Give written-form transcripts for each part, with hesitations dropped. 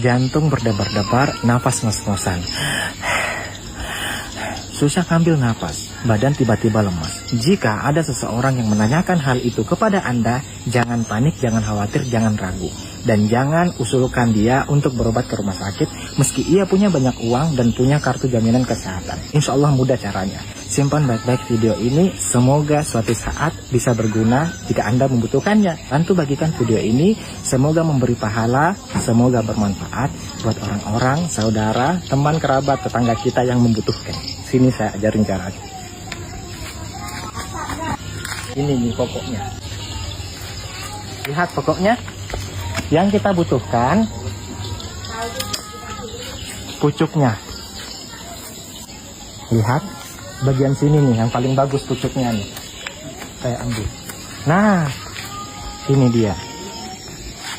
Jantung berdebar-debar, nafas ngos-ngosan. Susah ngambil napas, badan tiba-tiba lemas. Jika ada seseorang yang menanyakan hal itu kepada Anda, jangan panik, jangan khawatir, jangan ragu. Dan jangan usulkan dia untuk berobat ke rumah sakit, meski ia punya banyak uang dan punya kartu jaminan kesehatan. Insya Allah mudah caranya. Simpan baik-baik video ini, semoga suatu saat bisa berguna jika Anda membutuhkannya. Bantu bagikan video ini, semoga memberi pahala, semoga bermanfaat buat orang-orang, saudara, teman, kerabat, tetangga kita yang membutuhkan. Sini saya ajarin caranya. Ini nih pokoknya. Lihat pokoknya. Yang kita butuhkan pucuknya. Lihat bagian sini nih yang paling bagus pucuknya nih. Saya ambil. Nah, ini dia.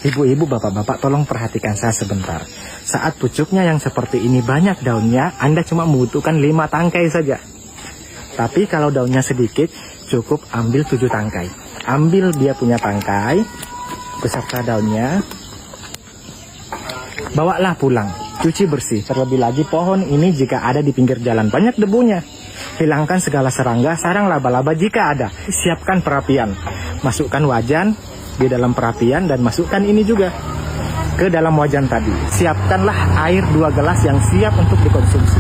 Ibu-ibu, bapak-bapak, tolong perhatikan saya sebentar. Saat pucuknya yang seperti ini banyak daunnya, Anda cuma membutuhkan 5 tangkai saja. Tapi kalau daunnya sedikit, cukup ambil 7 tangkai. Ambil dia punya tangkai, beserta daunnya, bawalah pulang, cuci bersih. Terlebih lagi pohon ini jika ada di pinggir jalan banyak debunya. Hilangkan segala serangga, sarang laba-laba jika ada. Siapkan perapian, masukkan wajan di dalam perapian dan masukkan ini juga ke dalam wajan tadi. Siapkanlah air 2 gelas yang siap untuk dikonsumsi.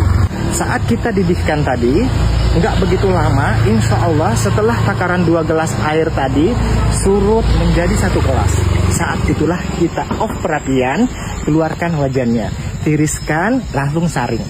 Saat kita didihkan tadi, nggak begitu lama, insya Allah setelah takaran 2 gelas air tadi surut menjadi 1 gelas. Saat itulah kita off perapian, keluarkan wajannya, tiriskan, langsung saring.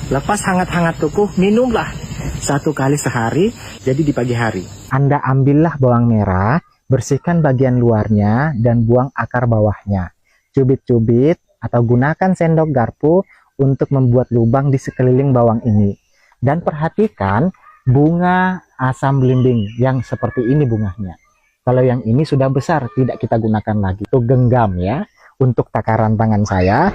Lepas hangat-hangat tukuh, minumlah 1 kali sehari, jadi di pagi hari. Anda ambillah bawang merah, bersihkan bagian luarnya dan buang akar bawahnya. Cubit-cubit atau gunakan sendok garpu untuk membuat lubang di sekeliling bawang ini. Dan perhatikan bunga asam belimbing yang seperti ini bunganya. Kalau yang ini sudah besar, tidak kita gunakan lagi. Itu genggam ya. Untuk takaran tangan saya,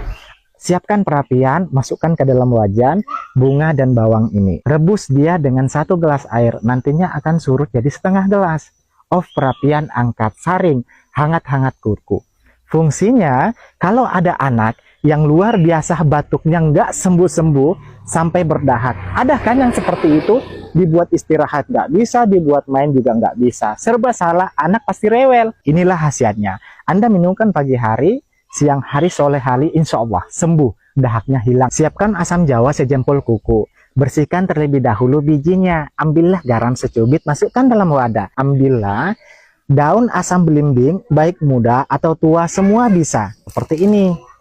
siapkan perapian, masukkan ke dalam wajan bunga dan bawang ini. Rebus dia dengan 1 gelas air, nantinya akan surut jadi setengah gelas. Off perapian, angkat, saring, hangat-hangat kuku. Fungsinya, kalau ada anak yang luar biasa batuknya nggak sembuh-sembuh sampai berdahak. Ada kan yang seperti itu? Dibuat istirahat nggak bisa, dibuat main juga nggak bisa. Serba salah, anak pasti rewel. Inilah khasiatnya. Anda minumkan pagi hari, siang hari, sore hari, insya Allah sembuh. Dahaknya hilang. Siapkan asam jawa sejempol kuku. Bersihkan terlebih dahulu bijinya. Ambillah garam secubit, masukkan dalam wadah. Ambillah daun asam belimbing, baik muda atau tua, semua bisa. Seperti ini.